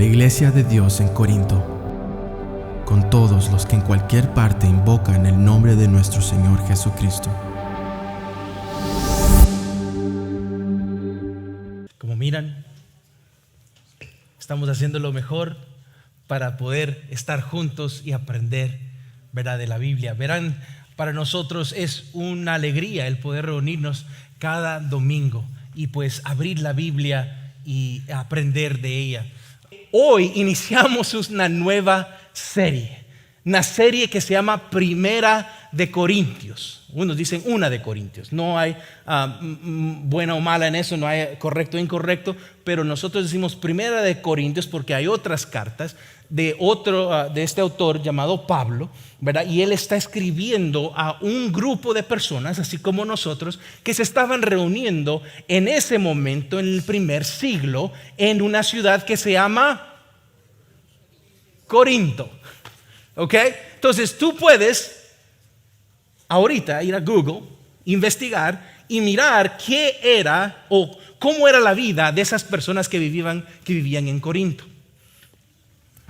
la iglesia de Dios en Corinto, con todos los que en cualquier parte invocan el nombre de nuestro Señor Jesucristo. Como miran, estamos haciendo lo mejor para poder estar juntos y aprender, ¿verdad?, de la Biblia. Verán, para nosotros es una alegría el poder reunirnos cada domingo y pues abrir la Biblia y aprender de ella. Hoy iniciamos una nueva serie, una serie que se llama Primera de Corintios. Unos dicen una de Corintios. No hay buena o mala en eso, no hay correcto o incorrecto, pero nosotros decimos Primera de Corintios porque hay otras cartas de este autor llamado Pablo, ¿verdad? Y él está escribiendo a un grupo de personas, así como nosotros, que se estaban reuniendo en ese momento, en el primer siglo, en una ciudad que se llama Corinto. ¿Ok? Entonces tú puedes ahorita ir a Google, investigar y mirar qué era o cómo era la vida de esas personas que vivían en Corinto.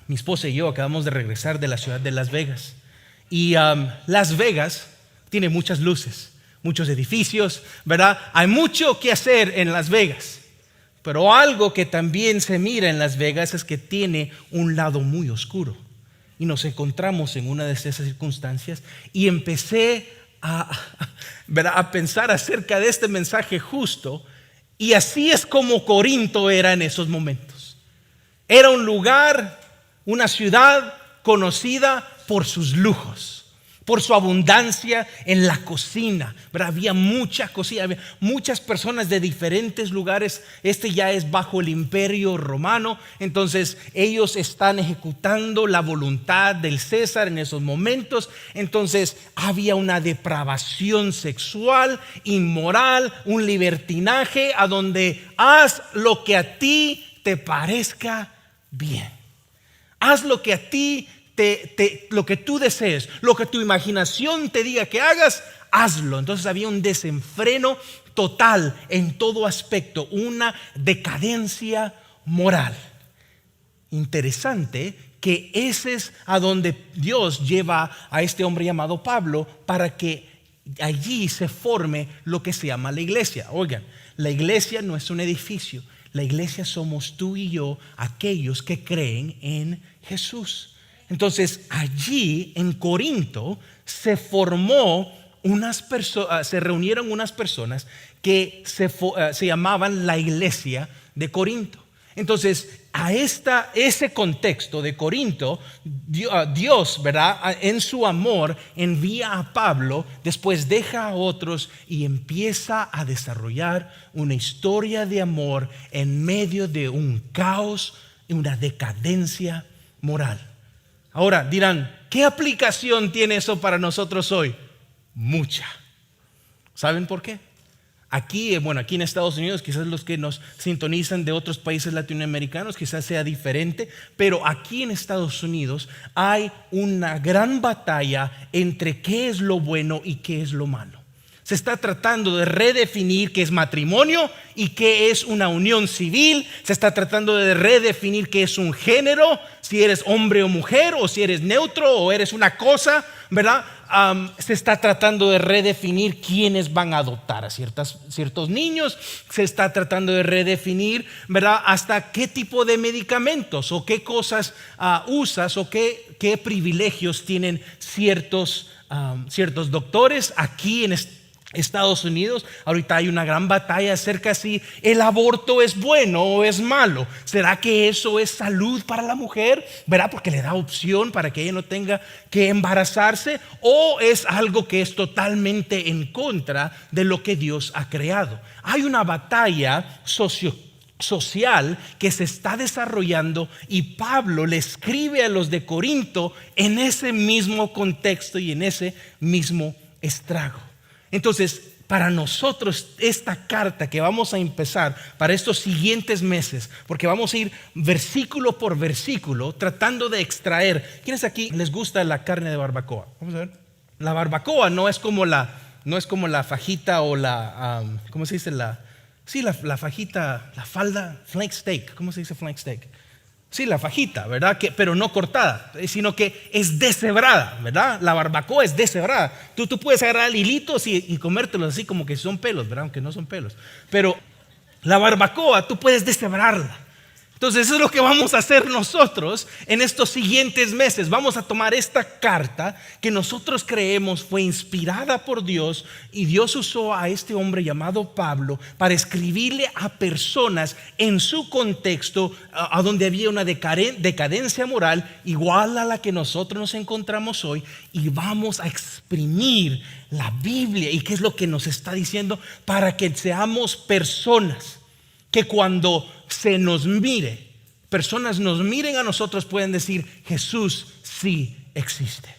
Mi esposa y yo acabamos de regresar de la ciudad de Las Vegas. Y Las Vegas tiene muchas luces, muchos edificios, ¿verdad? Hay mucho que hacer en Las Vegas. Pero algo que también se mira en Las Vegas es que tiene un lado muy oscuro. Y nos encontramos en una de esas circunstancias y empecé a pensar acerca de este mensaje justo. Y así es como Corinto era en esos momentos. Era un lugar, una ciudad conocida por sus lujos, por su abundancia en la cocina, ¿verdad? Había mucha cocina, había muchas personas de diferentes lugares. Este ya es bajo el Imperio Romano, entonces ellos están ejecutando la voluntad del César en esos momentos. Entonces había una depravación sexual, inmoral, un libertinaje a donde haz lo que a ti te parezca bien. Haz lo que a ti lo que tú desees, lo que tu imaginación te diga que hagas, hazlo. Entonces había un desenfreno total en todo aspecto, una decadencia moral. Interesante que ese es a donde Dios lleva a este hombre llamado Pablo para que allí se forme lo que se llama la iglesia. Oigan, la iglesia no es un edificio, la iglesia somos tú y yo, aquellos que creen en Jesús. Entonces allí en Corinto se reunieron unas personas que se llamaban la iglesia de Corinto. Entonces a ese contexto de Corinto, Dios, ¿verdad?, en su amor envía a Pablo, después deja a otros y empieza a desarrollar una historia de amor en medio de un caos y una decadencia moral. Ahora dirán, ¿qué aplicación tiene eso para nosotros hoy? Mucha. ¿Saben por qué? Aquí en Estados Unidos, quizás los que nos sintonizan de otros países latinoamericanos, quizás sea diferente, pero aquí en Estados Unidos hay una gran batalla entre qué es lo bueno y qué es lo malo. Se está tratando de redefinir qué es matrimonio y qué es una unión civil. Se está tratando de redefinir qué es un género, si eres hombre o mujer, o si eres neutro o eres una cosa, ¿verdad? Se está tratando de redefinir quiénes van a adoptar a ciertos niños. Se está tratando de redefinir, ¿verdad?, hasta qué tipo de medicamentos o qué cosas usas o qué privilegios tienen ciertos doctores aquí en Estados Unidos. Ahorita hay una gran batalla acerca de si el aborto es bueno o es malo. ¿Será que eso es salud para la mujer? ¿Verdad? Porque le da opción para que ella no tenga que embarazarse. ¿O es algo que es totalmente en contra de lo que Dios ha creado? Hay una batalla social que se está desarrollando y Pablo le escribe a los de Corinto en ese mismo contexto y en ese mismo estrago. Entonces, para nosotros esta carta que vamos a empezar para estos siguientes meses, porque vamos a ir versículo por versículo tratando de extraer. ¿Quiénes aquí les gusta la carne de barbacoa? Vamos a ver. La barbacoa no es como la fajita o la ¿cómo se dice? La fajita, la falda, flank steak. ¿Cómo se dice flank steak? Sí, la fajita, ¿verdad? Pero no cortada, sino que es deshebrada, ¿verdad? La barbacoa es deshebrada. Tú puedes agarrar hilitos y comértelos así como que son pelos, ¿verdad? Aunque no son pelos. Pero la barbacoa tú puedes deshebrarla. Entonces eso es lo que vamos a hacer nosotros en estos siguientes meses. Vamos a tomar esta carta que nosotros creemos fue inspirada por Dios, y Dios usó a este hombre llamado Pablo para escribirle a personas en su contexto, a donde había una decadencia moral igual a la que nosotros nos encontramos hoy, y vamos a exprimir la Biblia y qué es lo que nos está diciendo para que seamos personas que cuando se nos mire, personas nos miren a nosotros, pueden decir: Jesús sí existe.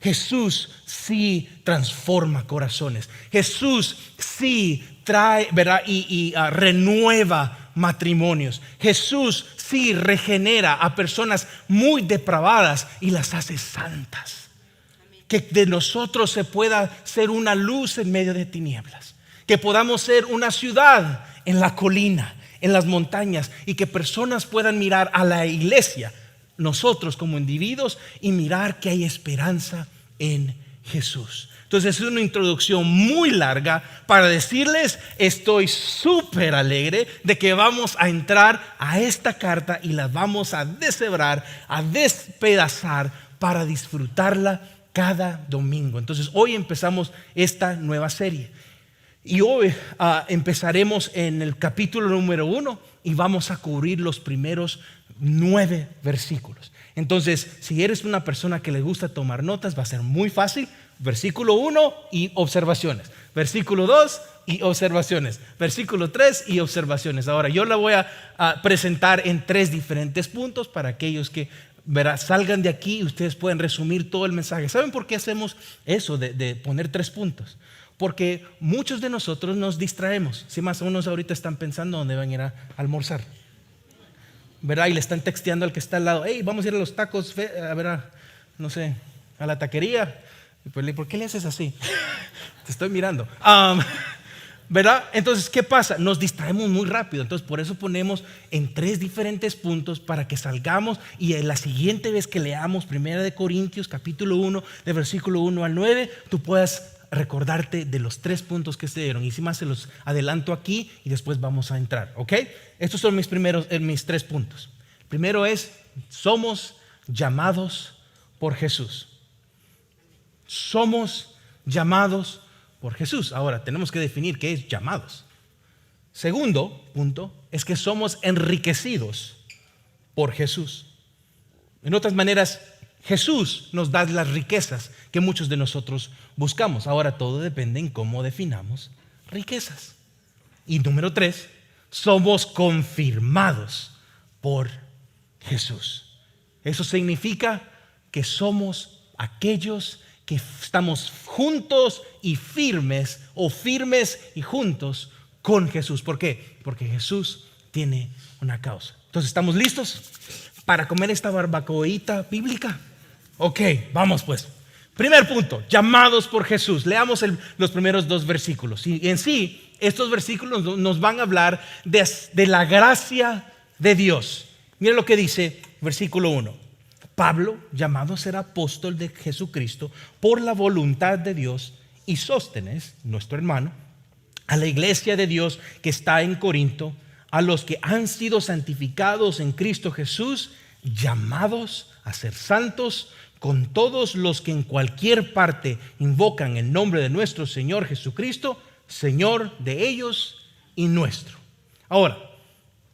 Jesús sí transforma corazones. Jesús sí trae, ¿verdad? Y renueva matrimonios. Jesús sí regenera a personas muy depravadas y las hace santas. Que de nosotros se pueda ser una luz en medio de tinieblas. Que podamos ser una ciudad en la colina, en las montañas, y que personas puedan mirar a la iglesia, nosotros como individuos, y mirar que hay esperanza en Jesús. Entonces es una introducción muy larga para decirles: estoy súper alegre de que vamos a entrar a esta carta y la vamos a deshebrar, a despedazar para disfrutarla cada domingo. Entonces hoy empezamos esta nueva serie. Y hoy empezaremos en el capítulo número 1 y vamos a cubrir los primeros 9 versículos. Entonces, si eres una persona que le gusta tomar notas, va a ser muy fácil. Versículo 1 y observaciones. Versículo 2 y observaciones. Versículo 3 y observaciones. Ahora, yo la voy a presentar en 3 diferentes puntos para aquellos que salgan de aquí y ustedes pueden resumir todo el mensaje. ¿Saben por qué hacemos eso de poner 3 puntos? Porque muchos de nosotros nos distraemos. Si más o menos ahorita están pensando dónde van a ir a almorzar, ¿verdad? Y le están texteando al que está al lado: hey, vamos a ir a los tacos, a ver, no sé, a la taquería. Y pues, ¿por qué le haces así? Te estoy mirando. ¿Verdad? Entonces, ¿qué pasa? Nos distraemos muy rápido. Entonces, por eso ponemos en 3 diferentes puntos para que salgamos y en la siguiente vez que leamos 1 Corintios capítulo 1, de versículo 1 al 9, tú puedas recordarte de los 3 puntos que se dieron. Y si más se los adelanto aquí y después vamos a entrar, ¿ok? Estos son mis 3 puntos. El primero es: somos llamados por Jesús. Somos llamados por Jesús. Ahora tenemos que definir qué es llamados. Segundo punto es que somos enriquecidos por Jesús. En otras maneras, Jesús nos da las riquezas que muchos de nosotros buscamos. Ahora todo depende en cómo definamos riquezas. Y número 3, somos confirmados por Jesús. Eso significa que somos aquellos que estamos juntos y firmes, o firmes y juntos con Jesús. ¿Por qué? Porque Jesús tiene una causa. Entonces, ¿estamos listos para comer esta barbacoita bíblica? Ok, vamos pues. Primer punto: llamados por Jesús. Leamos los primeros 2 versículos. Y en sí, estos versículos nos van a hablar de la gracia de Dios. Miren lo que dice versículo 1. Pablo, llamado a ser apóstol de Jesucristo por la voluntad de Dios, y Sóstenes, nuestro hermano, a la iglesia de Dios que está en Corinto, a los que han sido santificados en Cristo Jesús, llamados a ser santos, con todos los que en cualquier parte invocan el nombre de nuestro Señor Jesucristo, Señor de ellos y nuestro. Ahora,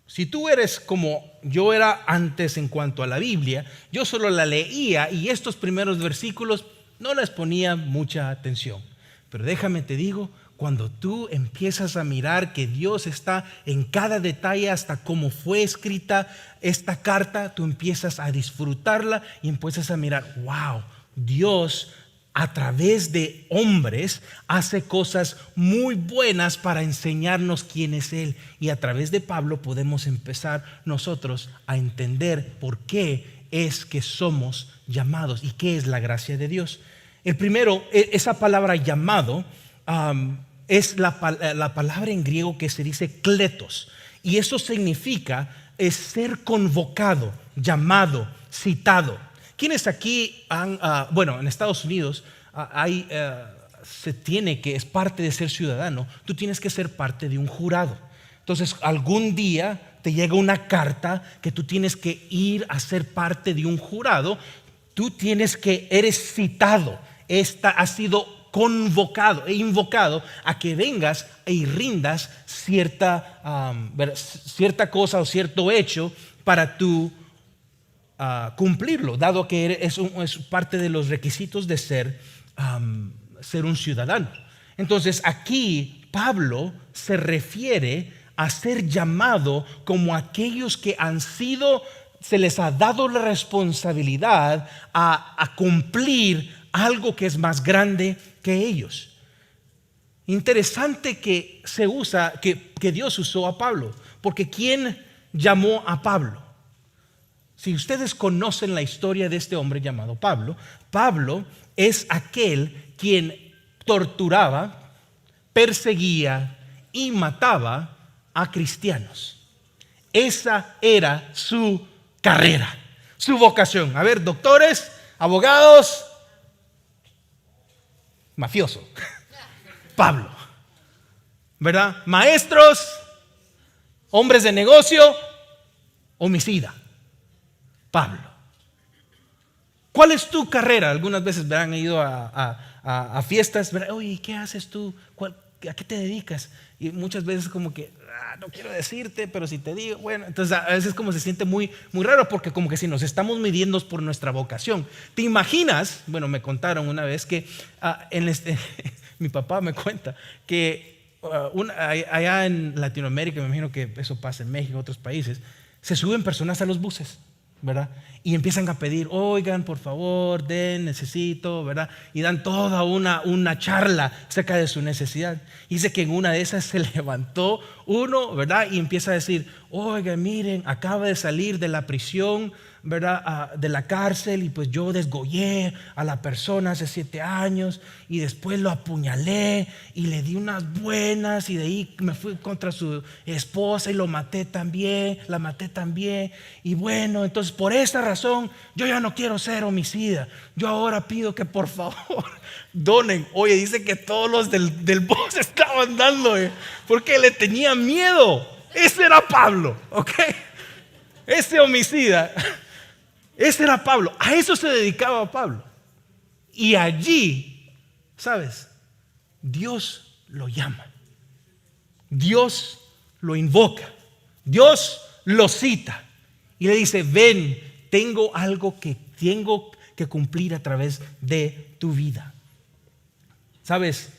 si tú eres como yo era antes en cuanto a la Biblia, yo solo la leía y estos primeros versículos no les ponía mucha atención. Pero déjame te digo, cuando tú empiezas a mirar que Dios está en cada detalle, hasta cómo fue escrita esta carta, tú empiezas a disfrutarla y empiezas a mirar: wow, Dios a través de hombres hace cosas muy buenas para enseñarnos quién es Él. Y a través de Pablo podemos empezar nosotros a entender por qué es que somos llamados y qué es la gracia de Dios. El primero, esa palabra llamado, es la palabra en griego que se dice kletos, y eso significa es ser convocado, llamado, citado. ¿Quiénes aquí bueno, en Estados Unidos se tiene que, es parte de ser ciudadano, tú tienes que ser parte de un jurado. Entonces, algún día te llega una carta que tú tienes que ir a ser parte de un jurado. Tú eres citado, has sido convocado e invocado a que vengas y rindas cierta cosa o cierto hecho para tú cumplirlo, dado que es parte de los requisitos de ser un ciudadano. Entonces aquí Pablo se refiere a ser llamado como aquellos que se les ha dado la responsabilidad a cumplir algo que es más grande que ellos. Interesante que que Dios usó a Pablo, porque ¿quién llamó a Pablo? Si ustedes conocen la historia de este hombre llamado Pablo, Pablo es aquel quien torturaba, perseguía y mataba a cristianos. Esa era su carrera, su vocación. A ver, doctores, abogados, mafioso, Pablo, ¿verdad? Maestros, hombres de negocio, homicida, Pablo. ¿Cuál es tu carrera? Algunas veces han ido a fiestas, ¿verdad? Oye, ¿qué haces tú? ¿A qué te dedicas? Y muchas veces como que no quiero decirte, pero si te digo, bueno, entonces a veces como se siente muy, muy raro, porque como que si nos estamos midiendo por nuestra vocación. ¿Te imaginas? Bueno, me contaron una vez que mi papá me cuenta que allá en Latinoamérica, me imagino que eso pasa en México, en otros países, se suben personas a los buses, ¿verdad? Y empiezan a pedir, oigan, por favor, necesito, ¿verdad? Y dan toda una charla acerca de su necesidad. Y dice que en una de esas se levantó uno, ¿verdad? Y empieza a decir, oigan, miren, acaba de salir de la prisión, ¿verdad? De la cárcel, y pues yo desgollé a la persona hace 7 años y después lo apuñalé y le di unas buenas, y de ahí me fui contra su esposa y la maté también, y bueno, entonces por esa razón yo ya no quiero ser homicida. Yo ahora pido que por favor donen. Oye, dice que todos los del bus estaban dando, porque le tenían miedo. Ese era Pablo, ¿ok? Ese homicida. Ese era Pablo. A eso se dedicaba Pablo. Y allí, ¿sabes? Dios lo llama. Dios lo invoca. Dios lo cita. Y le dice, ven, tengo algo que tengo que cumplir a través de tu vida. ¿Sabes?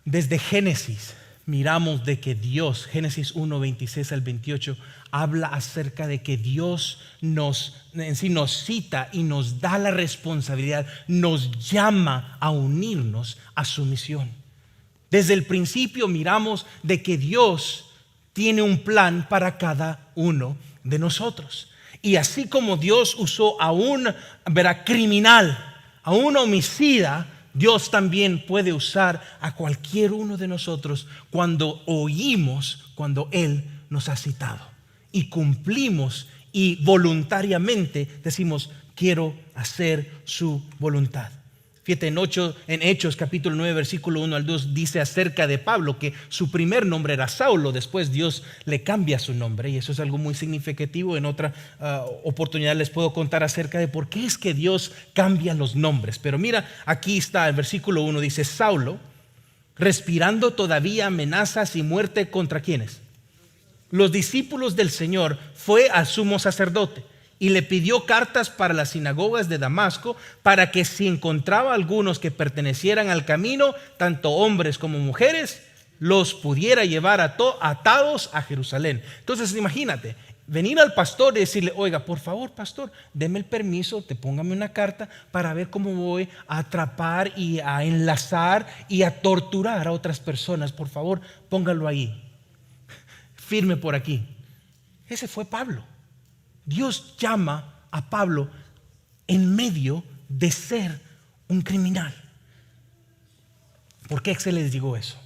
Desde Génesis miramos de que Dios, Génesis 1, 26 al 28, habla acerca de que Dios nos cita y nos da la responsabilidad, nos llama a unirnos a su misión. Desde el principio miramos de que Dios tiene un plan para cada uno de nosotros. Y así como Dios usó a un criminal, a un homicida, Dios también puede usar a cualquier uno de nosotros cuando Él nos ha citado y cumplimos y voluntariamente decimos, quiero hacer su voluntad. Fíjate, en Hechos capítulo 9 versículo 1 al 2 dice acerca de Pablo que su primer nombre era Saulo, después Dios le cambia su nombre, y eso es algo muy significativo. En otra oportunidad les puedo contar acerca de por qué es que Dios cambia los nombres. Pero mira, aquí está el versículo 1, dice Saulo, respirando todavía amenazas y muerte contra ¿quiénes? Los discípulos del Señor, fue al sumo sacerdote y le pidió cartas para las sinagogas de Damasco, para que si encontraba algunos que pertenecieran al camino, tanto hombres como mujeres, los pudiera llevar atados a Jerusalén. Entonces imagínate, venir al pastor y decirle, oiga, por favor, pastor, deme el permiso, póngame una carta para ver cómo voy a atrapar y a enlazar y a torturar a otras personas. Por favor, póngalo ahí, firme por aquí. Ese fue Pablo. Dios llama a Pablo en medio de ser un criminal. ¿Por qué se les digo eso?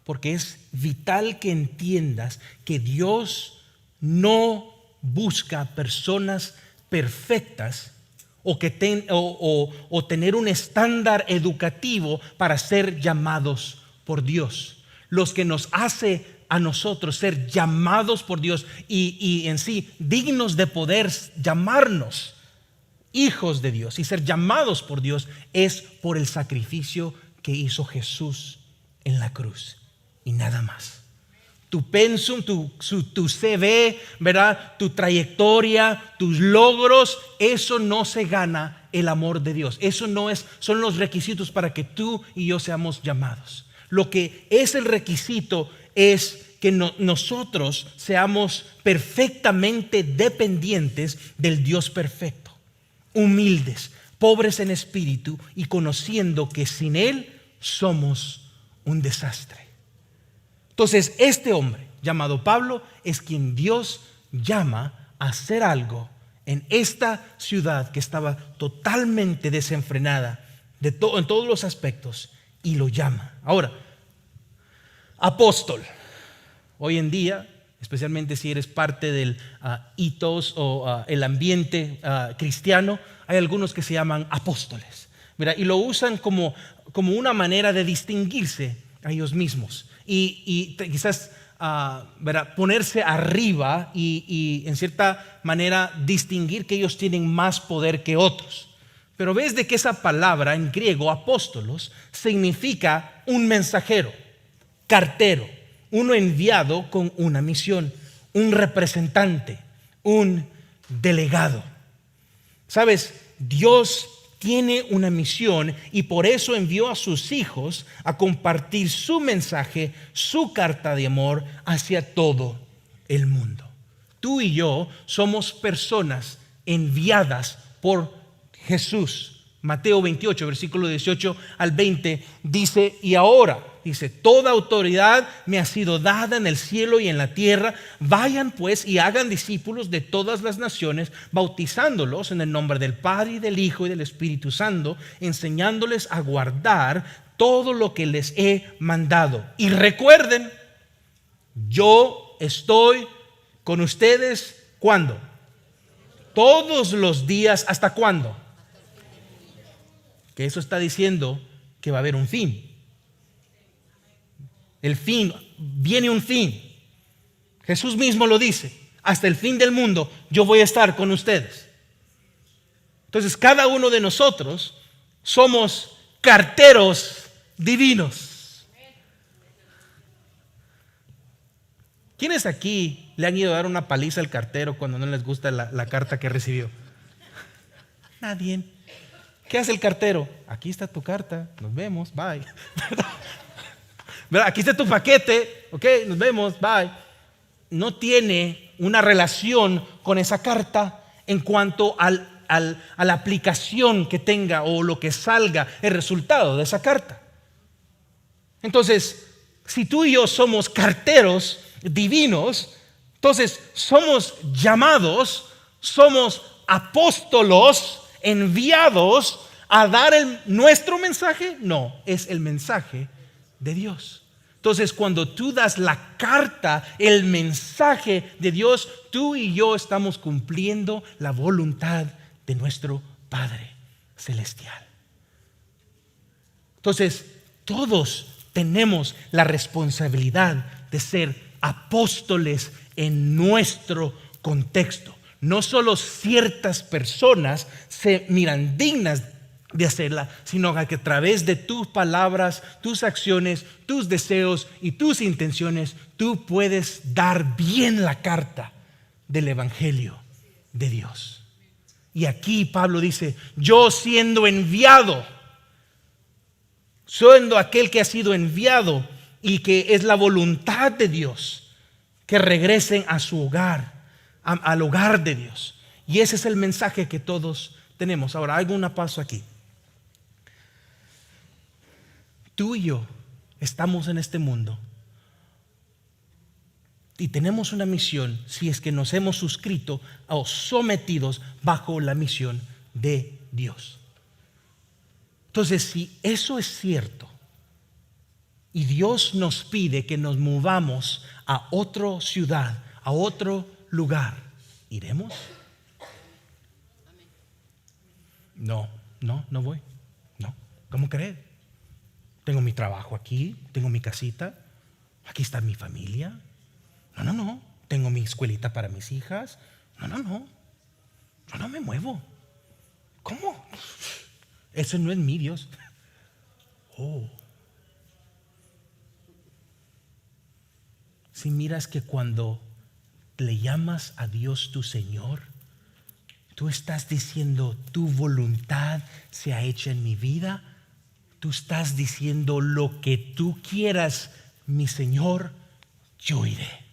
Porque es vital que entiendas que Dios no busca personas perfectas o tener un estándar educativo para ser llamados por Dios. Los que nos hace a nosotros ser llamados por Dios y en sí dignos de poder llamarnos hijos de Dios y ser llamados por Dios es por el sacrificio que hizo Jesús en la cruz y nada más. Tu pensum, tu CV, ¿verdad? Tu trayectoria, tus logros, eso no se gana el amor de Dios. Eso no son los requisitos para que tú y yo seamos llamados. Lo que es el requisito es que nosotros seamos perfectamente dependientes del Dios perfecto, humildes, pobres en espíritu y conociendo que sin Él somos un desastre. Entonces, este hombre llamado Pablo es quien Dios llama a hacer algo en esta ciudad que estaba totalmente desenfrenada en todos los aspectos y lo llama. Ahora, apóstol. Hoy en día, especialmente si eres parte del ethos o el ambiente cristiano, hay algunos que se llaman apóstoles, ¿verdad? Y lo usan como una manera de distinguirse a ellos mismos y quizás ¿verdad? Ponerse arriba y en cierta manera distinguir que ellos tienen más poder que otros. Pero ves de que esa palabra en griego, apóstolos, significa un mensajero, cartero, uno enviado con una misión, un representante, un delegado. ¿Sabes? Dios tiene una misión y por eso envió a sus hijos a compartir su mensaje, su carta de amor hacia todo el mundo. Tú y yo somos personas enviadas por Jesús. Mateo 28, versículo 18 al 20 dice, y ahora, dice, toda autoridad me ha sido dada en el cielo y en la tierra. Vayan pues y hagan discípulos de todas las naciones, bautizándolos en el nombre del Padre y del Hijo y del Espíritu Santo, enseñándoles a guardar todo lo que les he mandado. Y recuerden, yo estoy con ustedes, ¿cuándo? Todos los días, ¿hasta cuándo? Que eso está diciendo que va a haber un fin. El fin, viene un fin. Jesús mismo lo dice, hasta el fin del mundo yo voy a estar con ustedes. Entonces cada uno de nosotros somos carteros divinos. ¿Quiénes aquí le han ido a dar una paliza al cartero cuando no les gusta la carta que recibió? Nadie. ¿Qué hace el cartero? Aquí está tu carta, nos vemos, bye. Aquí está tu paquete, ok, nos vemos, bye. No tiene una relación con esa carta en cuanto a la aplicación que tenga o lo que salga, el resultado de esa carta. Entonces, si tú y yo somos carteros divinos, entonces somos llamados, somos apóstolos enviados a dar nuestro mensaje. No, es el mensaje de Dios. Entonces, cuando tú das la carta, el mensaje de Dios, tú y yo estamos cumpliendo la voluntad de nuestro Padre Celestial. Entonces, todos tenemos la responsabilidad de ser apóstoles en nuestro contexto. No solo ciertas personas se miran dignas de hacerla, sino que a través de tus palabras, tus acciones, tus deseos y tus intenciones, tú puedes dar bien la carta del Evangelio de Dios. Y aquí Pablo dice, yo siendo enviado, siendo aquel que ha sido enviado y que es la voluntad de Dios, que regresen a su hogar, al hogar de Dios. Y ese es el mensaje que todos tenemos. Ahora, hago un paso aquí. Tú y yo estamos en este mundo y tenemos una misión si es que nos hemos suscrito o sometidos bajo la misión de Dios. Entonces, si eso es cierto y Dios nos pide que nos movamos a otra ciudad, a otro lugar. ¿Iremos? No voy. No. ¿Cómo crees? Tengo mi trabajo aquí, tengo mi casita, aquí está mi familia. No. Tengo mi escuelita para mis hijas. No. Yo no me muevo. ¿Cómo? Ese no es mi Dios. Oh. Si miras que cuando le llamas a Dios tu Señor, tú estás diciendo, tu voluntad sea hecha en mi vida. Tú estás diciendo, lo que tú quieras, mi Señor, yo iré.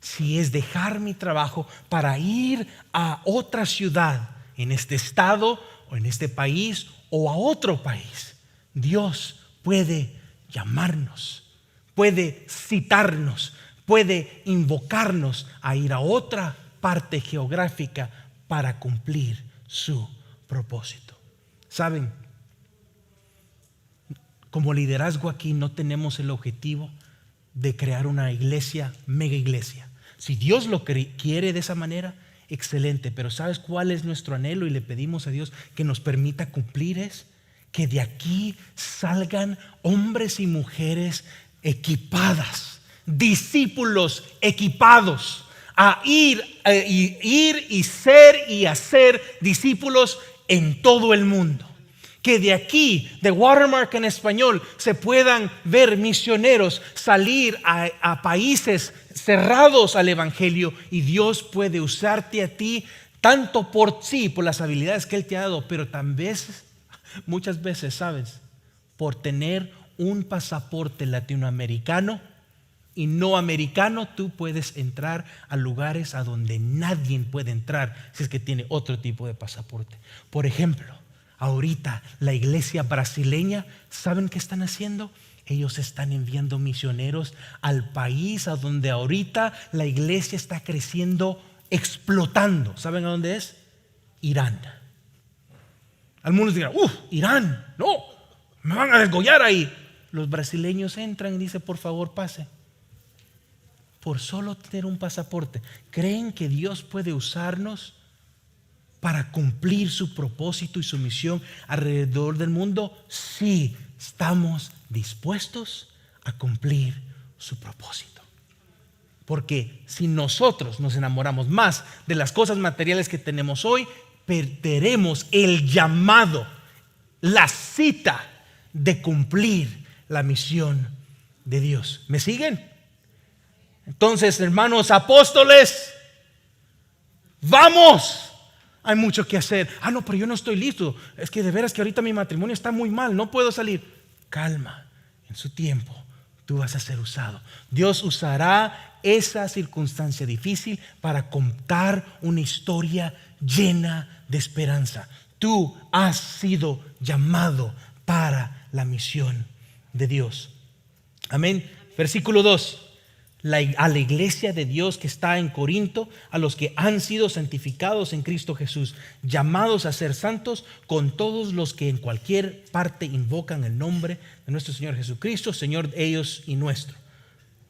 Si es dejar mi trabajo para ir a otra ciudad, en este estado o en este país o a otro país, Dios puede llamarnos, puede citarnos, puede invocarnos a ir a otra parte geográfica para cumplir su propósito. ¿Saben? Como liderazgo aquí no tenemos el objetivo de crear una iglesia, mega iglesia. Si Dios lo quiere de esa manera, excelente. Pero ¿sabes cuál es nuestro anhelo? Y le pedimos a Dios que nos permita cumplir es que de aquí salgan hombres y mujeres equipadas, discípulos equipados a ir y ser y hacer discípulos en todo el mundo. Que de aquí, de Watermark en español, se puedan ver misioneros salir a países cerrados al evangelio, y Dios puede usarte a ti tanto por sí, por las habilidades que Él te ha dado, pero también muchas veces, ¿sabes? Por tener un pasaporte latinoamericano y no americano, tú puedes entrar a lugares a donde nadie puede entrar si es que tiene otro tipo de pasaporte. Por ejemplo, ahorita la iglesia brasileña, ¿saben qué están haciendo? Ellos están enviando misioneros al país a donde ahorita la iglesia está creciendo, explotando. ¿Saben a dónde es? Irán. Algunos dirán, Irán, no, me van a desgollar ahí. Los brasileños entran y dicen, por favor, pase. Por solo tener un pasaporte, ¿creen que Dios puede usarnos para cumplir su propósito y su misión alrededor del mundo? Sí, estamos dispuestos a cumplir su propósito. Porque si nosotros nos enamoramos más de las cosas materiales que tenemos hoy, perderemos el llamado, la cita de cumplir la misión de Dios. ¿Me siguen? Entonces, hermanos apóstoles, ¡vamos! Hay mucho que hacer. No, pero yo no estoy listo. Es que de veras que ahorita mi matrimonio está muy mal, no puedo salir. Calma, en su tiempo tú vas a ser usado. Dios usará esa circunstancia difícil para contar una historia llena de esperanza. Tú has sido llamado para la misión de Dios. Amén. Versículo 2. A la iglesia de Dios que está en Corinto, a los que han sido santificados en Cristo Jesús, llamados a ser santos, con todos los que en cualquier parte invocan el nombre de nuestro Señor Jesucristo, Señor de ellos y nuestro.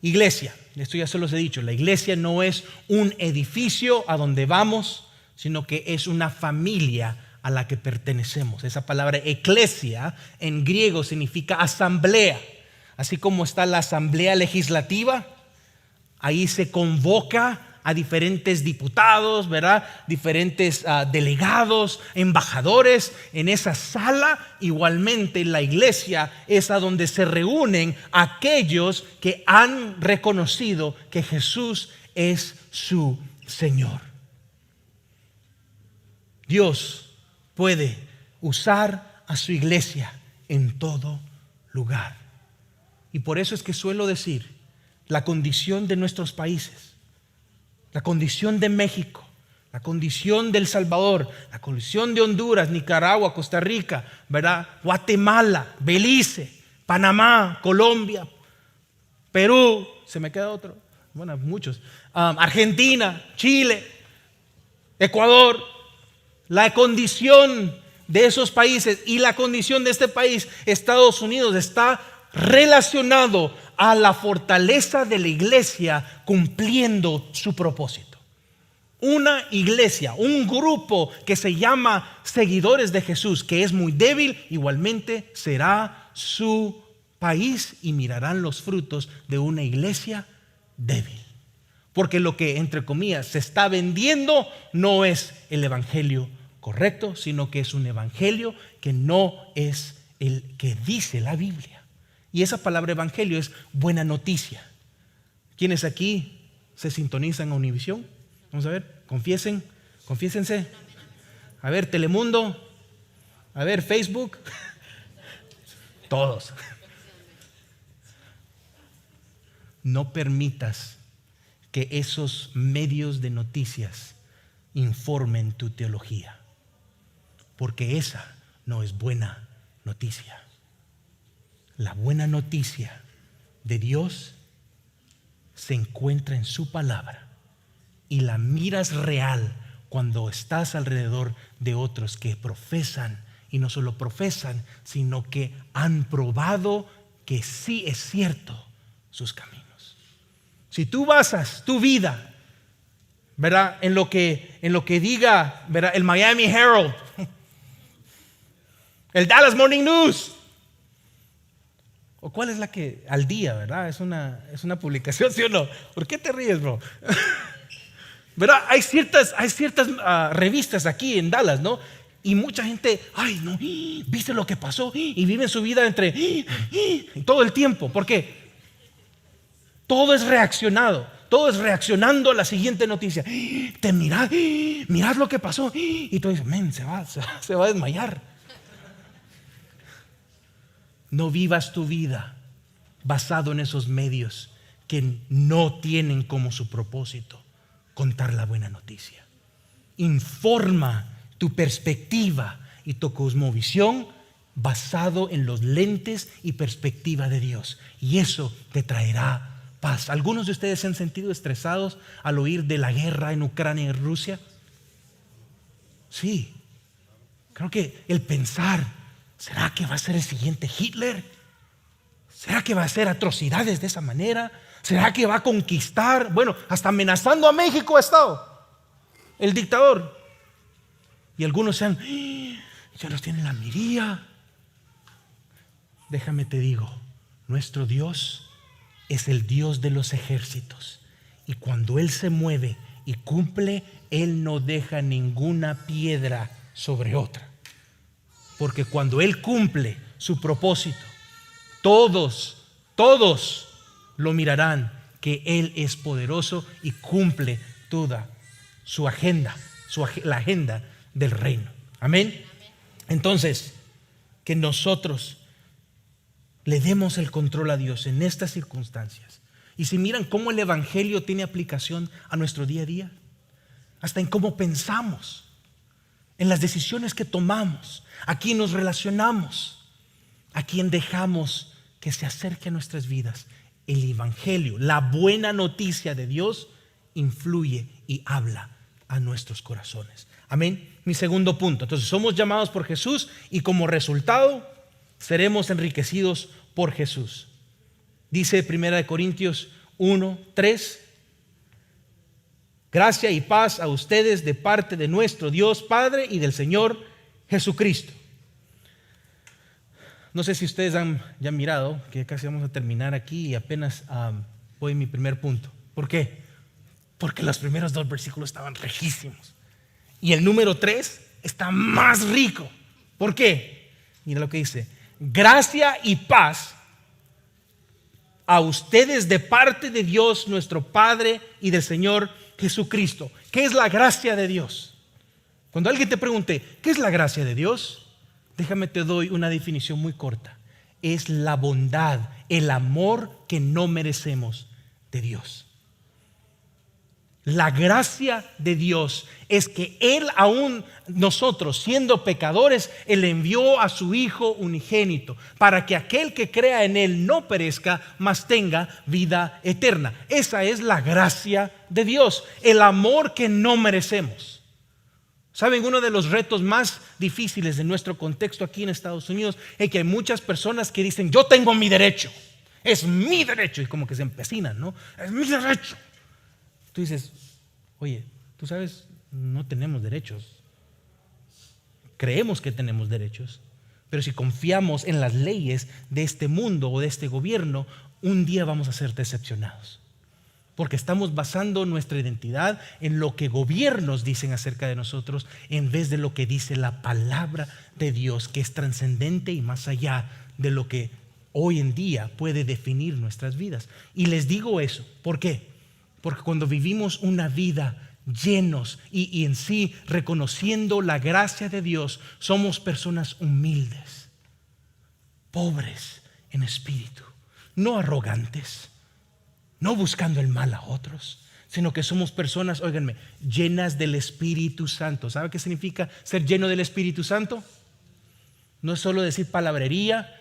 Iglesia, esto ya se los he dicho, la iglesia no es un edificio a donde vamos, sino que es una familia a la que pertenecemos. Esa palabra eclesia en griego significa asamblea. Así como está la asamblea legislativa, ahí se convoca a diferentes diputados, ¿verdad? Diferentes delegados, embajadores. En esa sala, igualmente la iglesia es a donde se reúnen aquellos que han reconocido que Jesús es su Señor. Dios puede usar a su iglesia en todo lugar. Y por eso es que suelo decir, la condición de nuestros países, la condición de México, la condición de El Salvador, la condición de Honduras, Nicaragua, Costa Rica, ¿verdad? Guatemala, Belice, Panamá, Colombia, Perú, se me queda otro, bueno, muchos, Argentina, Chile, Ecuador. La condición de esos países y la condición de este país, Estados Unidos, está relacionado a la fortaleza de la iglesia cumpliendo su propósito. una iglesia, un grupo que se llama seguidores de Jesús, que es muy débil, igualmente será su país y mirarán los frutos de una iglesia débil. Porque lo que, entre comillas, se está vendiendo no es el evangelio correcto, sino que es un evangelio que no es el que dice la Biblia. Y esa palabra evangelio es buena noticia. ¿Quiénes aquí se sintonizan a Univisión? Vamos a ver, confiésense. A ver, Telemundo. A ver, Facebook. Todos. No permitas que esos medios de noticias informen tu teología, porque esa no es buena noticia. La buena noticia de Dios se encuentra en su palabra y la miras real cuando estás alrededor de otros que profesan, y no solo profesan, sino que han probado que sí es cierto sus caminos. Si tú basas tu vida, ¿verdad?, en lo que diga, ¿verdad?, el Miami Herald, el Dallas Morning News, o cuál es la que al día, ¿verdad? Es una publicación, ¿sí o no? ¿Por qué te ríes, bro? ¿Verdad? Hay ciertas revistas aquí en Dallas, ¿no? Y mucha gente, ay, no, ¿viste lo que pasó? Y viven su vida entre todo el tiempo. ¿Por qué? Todo es reaccionado. Todo es reaccionando a la siguiente noticia. Mirad lo que pasó. Y tú dices, men, se va a desmayar. No vivas tu vida basado en esos medios que no tienen como su propósito contar la buena noticia. Informa tu perspectiva y tu cosmovisión basado en los lentes y perspectiva de Dios, y eso te traerá paz. ¿Algunos de ustedes se han sentido estresados al oír de la guerra en Ucrania y Rusia? Sí. Creo que el pensar, ¿será que va a ser el siguiente Hitler? ¿Será que va a hacer atrocidades de esa manera? ¿Será que va a conquistar? Bueno, hasta amenazando a México ha estado el dictador. Y algunos ya los tienen la miría. Déjame te digo, nuestro Dios es el Dios de los ejércitos. Y cuando Él se mueve y cumple, Él no deja ninguna piedra sobre otra. Porque cuando Él cumple su propósito, todos lo mirarán que Él es poderoso y cumple toda su agenda, la agenda del reino. Amén. Entonces, que nosotros le demos el control a Dios en estas circunstancias. Y si miran cómo el evangelio tiene aplicación a nuestro día a día, hasta en cómo pensamos, en las decisiones que tomamos, a quién nos relacionamos, a quién dejamos que se acerque a nuestras vidas. El evangelio, la buena noticia de Dios, influye y habla a nuestros corazones. Amén. Mi segundo punto. Entonces, somos llamados por Jesús y como resultado seremos enriquecidos por Jesús. Dice 1 Corintios 1:3. Gracia y paz a ustedes de parte de nuestro Dios Padre y del Señor Jesucristo. No sé si ustedes ya han mirado que casi vamos a terminar aquí y apenas voy en mi primer punto. ¿Por qué? Porque los primeros 2 versículos estaban riquísimos y el número 3 está más rico. ¿Por qué? Mira lo que dice: gracia y paz a ustedes de parte de Dios nuestro Padre y del Señor Jesucristo. ¿Qué es la gracia de Dios? Cuando alguien te pregunte, ¿qué es la gracia de Dios? Déjame te doy una definición muy corta. Es la bondad, el amor que no merecemos de Dios. La gracia de Dios es que Él, aún nosotros siendo pecadores, Él envió a su Hijo unigénito para que aquel que crea en Él no perezca, mas tenga vida eterna. Esa es la gracia de Dios, el amor que no merecemos. ¿Saben? Uno de los retos más difíciles de nuestro contexto aquí en Estados Unidos es que hay muchas personas que dicen, yo tengo mi derecho, es mi derecho, y como que se empecinan, ¿no? Es mi derecho. Tú dices, oye, tú sabes, no tenemos derechos. Creemos que tenemos derechos, pero si confiamos en las leyes de este mundo o de este gobierno, un día vamos a ser decepcionados. Porque estamos basando nuestra identidad en lo que gobiernos dicen acerca de nosotros, en vez de lo que dice la palabra de Dios, que es trascendente y más allá de lo que hoy en día puede definir nuestras vidas. Y les digo eso, ¿por qué? Porque cuando vivimos una vida llenos y en sí reconociendo la gracia de Dios, somos personas humildes, pobres en espíritu, no arrogantes, no buscando el mal a otros, sino que somos personas, óiganme, llenas del Espíritu Santo. ¿Sabe qué significa ser lleno del Espíritu Santo? No es solo decir palabrería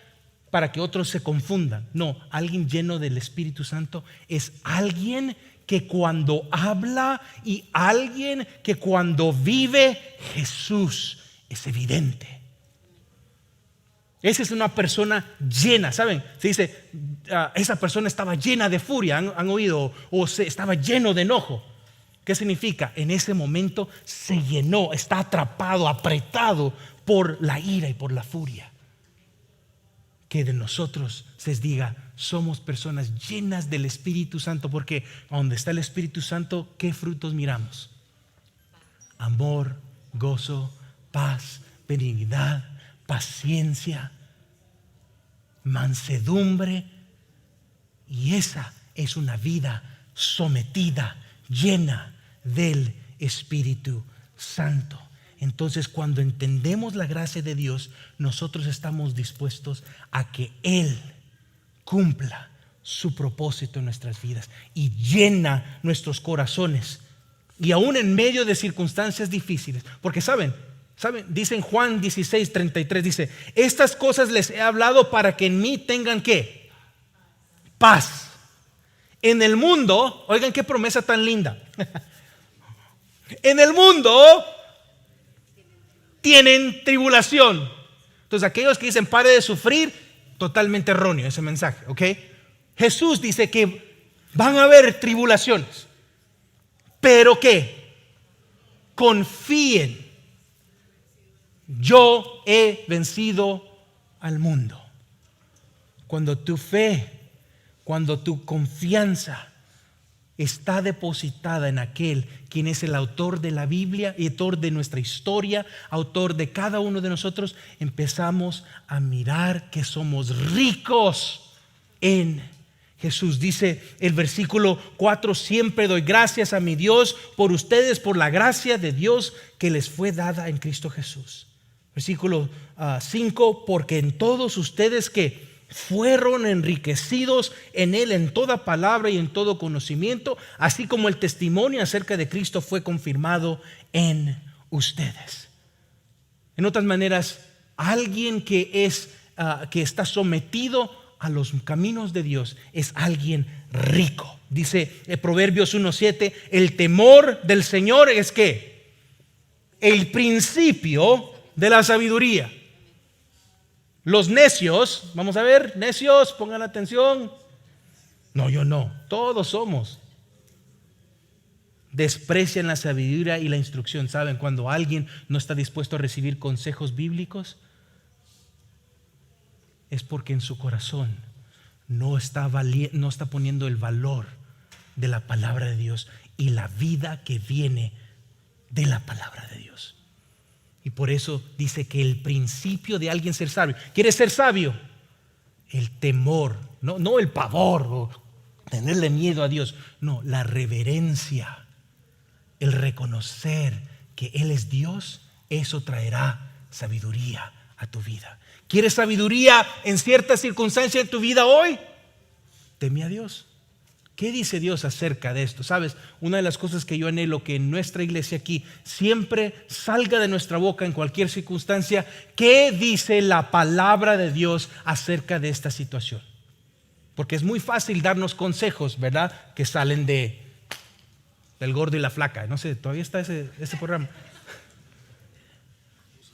para que otros se confundan. No, alguien lleno del Espíritu Santo es alguien que cuando habla y alguien que cuando vive Jesús es evidente. Esa es una persona llena, ¿saben? Se dice, esa persona estaba llena de furia, ¿han oído? O estaba lleno de enojo. ¿Qué significa? En ese momento se llenó, está atrapado, apretado por la ira y por la furia. Que de nosotros se diga, somos personas llenas del Espíritu Santo, porque donde está el Espíritu Santo, ¿qué frutos miramos? Amor, gozo, paz, benignidad, paciencia, mansedumbre. Y esa es una vida sometida, llena del Espíritu Santo. Entonces, cuando entendemos la gracia de Dios, nosotros estamos dispuestos a que Él cumpla su propósito en nuestras vidas y llena nuestros corazones, y aún en medio de circunstancias difíciles. Porque saben, dice en Juan 16:33, dice, estas cosas les he hablado para que en mí tengan ¿qué? Paz. En el mundo, oigan qué promesa tan linda. En el mundo tienen tribulación. Entonces aquellos que dicen pare de sufrir, totalmente erróneo ese mensaje, ¿ok? Jesús dice que van a haber tribulaciones, pero que confíen, yo he vencido al mundo. Cuando tu fe, cuando tu confianza está depositada en aquel quien es el autor de la Biblia y autor de nuestra historia, autor de cada uno de nosotros, empezamos a mirar que somos ricos en Jesús. Dice el versículo 4, siempre doy gracias a mi Dios por ustedes, por la gracia de Dios que les fue dada en Cristo Jesús. Versículo 5, porque en todos ustedes que fueron enriquecidos en Él en toda palabra y en todo conocimiento, así como el testimonio acerca de Cristo fue confirmado en ustedes. En otras maneras, alguien que está sometido a los caminos de Dios es alguien rico. Dice Proverbios 1:7, el temor del Señor es ¿qué? El principio de la sabiduría. Los necios, vamos a ver, necios, pongan atención. No, yo no, todos somos. Desprecian la sabiduría y la instrucción. ¿Saben? Cuando alguien no está dispuesto a recibir consejos bíblicos, es porque en su corazón no está poniendo el valor de la palabra de Dios y la vida que viene de la palabra de Dios. Y por eso dice que el principio de alguien ser sabio. ¿Quieres ser sabio? El temor, no el pavor o tenerle miedo a Dios. No, la reverencia, el reconocer que Él es Dios, eso traerá sabiduría a tu vida. ¿Quieres sabiduría en ciertas circunstancias de tu vida hoy? Teme a Dios. ¿Qué dice Dios acerca de esto? Sabes, una de las cosas que yo anhelo que en nuestra iglesia aquí siempre salga de nuestra boca en cualquier circunstancia, ¿qué dice la palabra de Dios acerca de esta situación? Porque es muy fácil darnos consejos, ¿verdad? Que salen del gordo y la flaca. No sé, todavía está ese programa.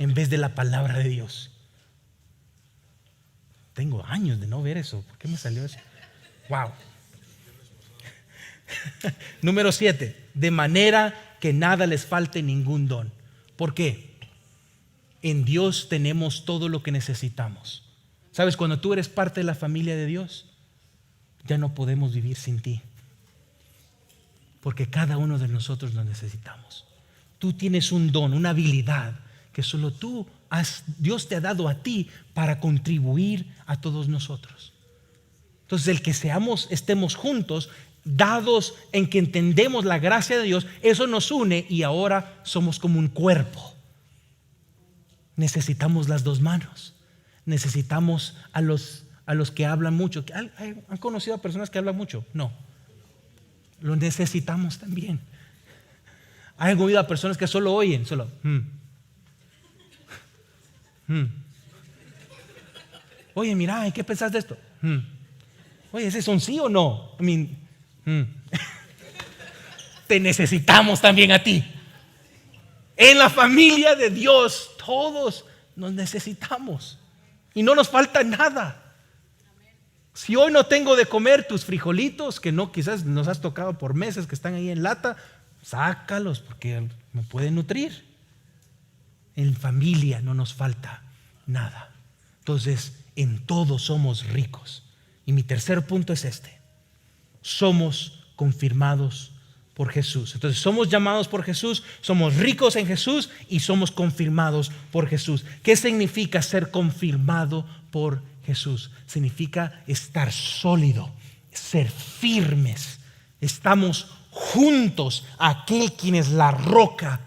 En vez de la palabra de Dios. Tengo años de no ver eso. ¿Por qué me salió eso? Wow. Número 7, de manera que nada les falte ningún don. ¿Por qué? En Dios tenemos todo lo que necesitamos. ¿Sabes? Cuando tú eres parte de la familia de Dios, ya no podemos vivir sin ti. Porque cada uno de nosotros lo necesitamos. Tú tienes un don, una habilidad que solo Dios te ha dado a ti para contribuir a todos nosotros. Entonces, el que estemos juntos, dados en que entendemos la gracia de Dios, eso nos une y ahora somos como un cuerpo. Necesitamos las dos manos. Necesitamos a los que hablan mucho. ¿Han conocido a personas que hablan mucho? No. Lo necesitamos también. ¿Han oído a personas que solo oyen? Solo. Oye, mira, ¿qué pensás de esto? Oye, ¿ese son sí o no? Te necesitamos también a ti. En la familia de Dios, todos nos necesitamos. Y no nos falta nada. Si hoy no tengo de comer tus frijolitos, que no quizás nos has tocado por meses, que están ahí en lata, sácalos porque me pueden nutrir. En familia no nos falta nada. Entonces, en todo somos ricos. Y mi tercer punto es este: somos confirmados por Jesús. Entonces, somos llamados por Jesús, somos ricos en Jesús y somos confirmados por Jesús. ¿Qué significa ser confirmado por Jesús? Significa estar sólido, ser firmes. Estamos juntos a aquel quien es la roca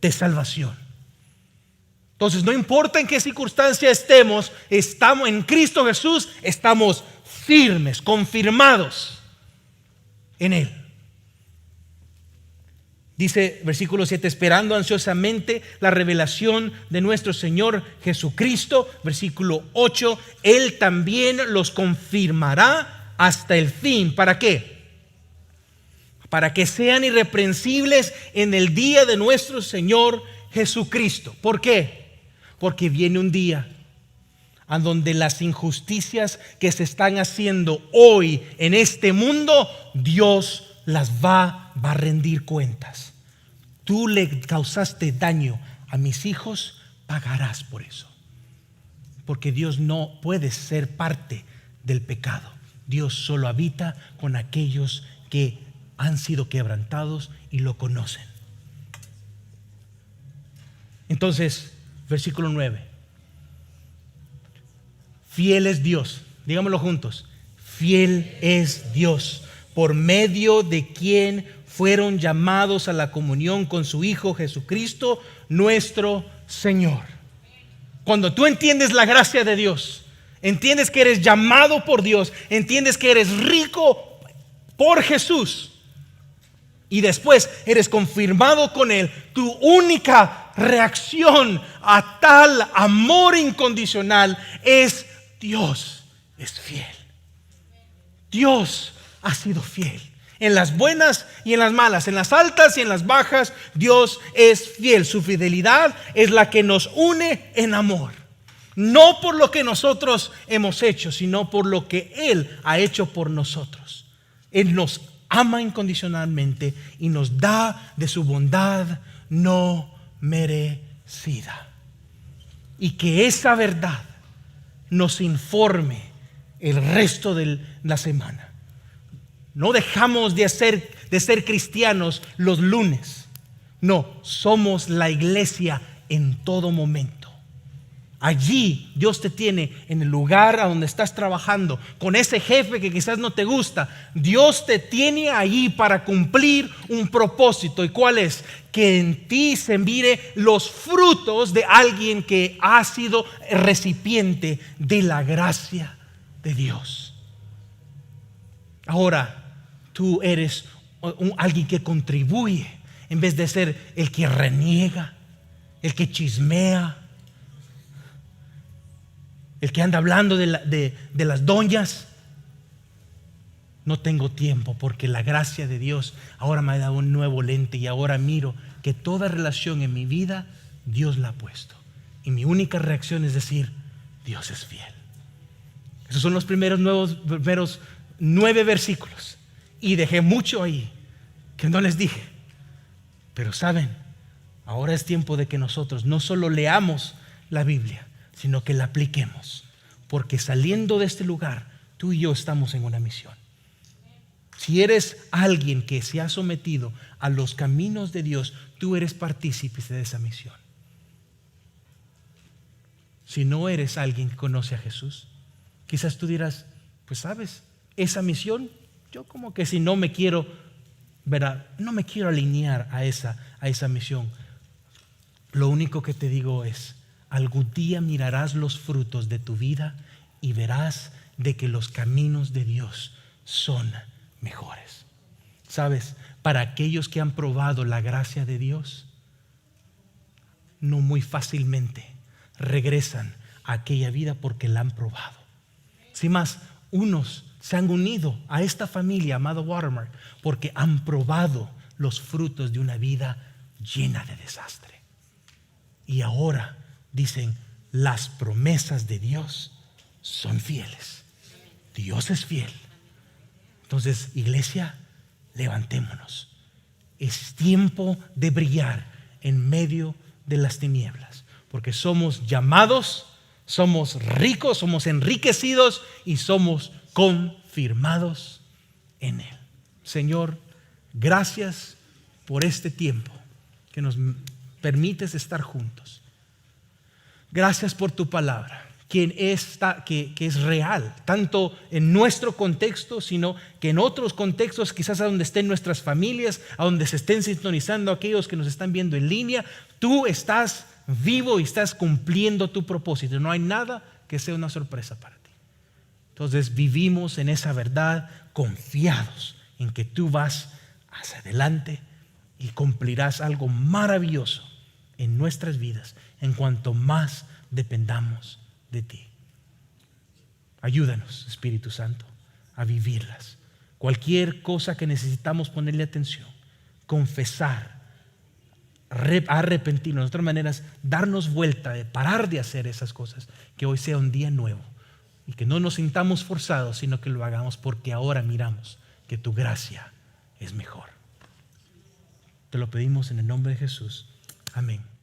de salvación. Entonces, no importa en qué circunstancia estamos en Cristo Jesús, estamos firmes, confirmados en Él. Dice versículo 7, esperando ansiosamente la revelación de nuestro Señor Jesucristo. Versículo 8, Él también los confirmará hasta el fin. ¿Para qué? Para que sean irreprensibles en el día de nuestro Señor Jesucristo. ¿Por qué? Porque viene un día a donde las injusticias que se están haciendo hoy en este mundo, Dios las va a rendir cuentas. Tú le causaste daño a mis hijos, pagarás por eso. Porque Dios no puede ser parte del pecado. Dios solo habita con aquellos que han sido quebrantados y lo conocen. Entonces, versículo 9. Fiel es Dios. Digámoslo juntos. Fiel es Dios, por medio de quien fueron llamados a la comunión con su Hijo Jesucristo, nuestro Señor. Cuando tú entiendes la gracia de Dios, entiendes que eres llamado por Dios, entiendes que eres rico por Jesús y después eres confirmado con Él, tu única reacción a tal amor incondicional es: Dios es fiel. Dios ha sido fiel. En las buenas y en las malas, en las altas y en las bajas, Dios es fiel. Su fidelidad es la que nos une en amor. No por lo que nosotros hemos hecho, sino por lo que Él ha hecho por nosotros. Él nos ama incondicionalmente y nos da de su bondad no merecida. Y que esa verdad nos informe el resto de la semana. No dejamos de ser cristianos los lunes. No, somos la iglesia en todo momento. Allí Dios te tiene en el lugar a donde estás trabajando, con ese jefe que quizás no te gusta. Dios te tiene ahí para cumplir un propósito. ¿Y cuál es? Que en ti se mire los frutos de alguien que ha sido recipiente de la gracia de Dios. Ahora, tú eres alguien que contribuye en vez de ser el que reniega, el que chismea, el que anda hablando de las doñas. No tengo tiempo porque la gracia de Dios ahora me ha dado un nuevo lente y ahora miro que toda relación en mi vida Dios la ha puesto. Y mi única reacción es decir: Dios es fiel. Esos son los primeros 9 versículos. Y dejé mucho ahí que no les dije. Pero saben, ahora es tiempo de que nosotros no solo leamos la Biblia, sino que la apliquemos. Porque saliendo de este lugar, tú y yo estamos en una misión. Si eres alguien que se ha sometido a los caminos de Dios, tú eres partícipe de esa misión. Si no eres alguien que conoce a Jesús, quizás tú dirás, pues sabes, esa misión, yo como que si no me quiero, ¿verdad? No me quiero alinear a esa misión. Lo único que te digo es, algún día mirarás los frutos de tu vida y verás de que los caminos de Dios son mejores. ¿Sabes? Para aquellos que han probado la gracia de Dios, no muy fácilmente regresan a aquella vida porque la han probado. Sin más, unos se han unido a esta familia llamada Watermark porque han probado los frutos de una vida llena de desastre. Y ahora dicen, las promesas de Dios son fieles. Dios es fiel. Entonces, iglesia, levantémonos. Es tiempo de brillar en medio de las tinieblas, porque somos llamados, somos ricos, somos enriquecidos y somos confirmados en Él. Señor, gracias por este tiempo que nos permites estar juntos. Gracias por tu palabra, que es real, tanto en nuestro contexto, sino que en otros contextos, quizás a donde estén nuestras familias, a donde se estén sintonizando aquellos que nos están viendo en línea. Tú estás vivo y estás cumpliendo tu propósito. No hay nada que sea una sorpresa para ti. Entonces vivimos en esa verdad, confiados en que tú vas hacia adelante y cumplirás algo maravilloso en nuestras vidas en cuanto más dependamos de ti. Ayúdanos, Espíritu Santo, a vivirlas. Cualquier cosa que necesitamos ponerle atención, confesar, arrepentirnos, de otras maneras, darnos vuelta, de parar de hacer esas cosas, que hoy sea un día nuevo y que no nos sintamos forzados, sino que lo hagamos porque ahora miramos que tu gracia es mejor. Te lo pedimos en el nombre de Jesús. Amén.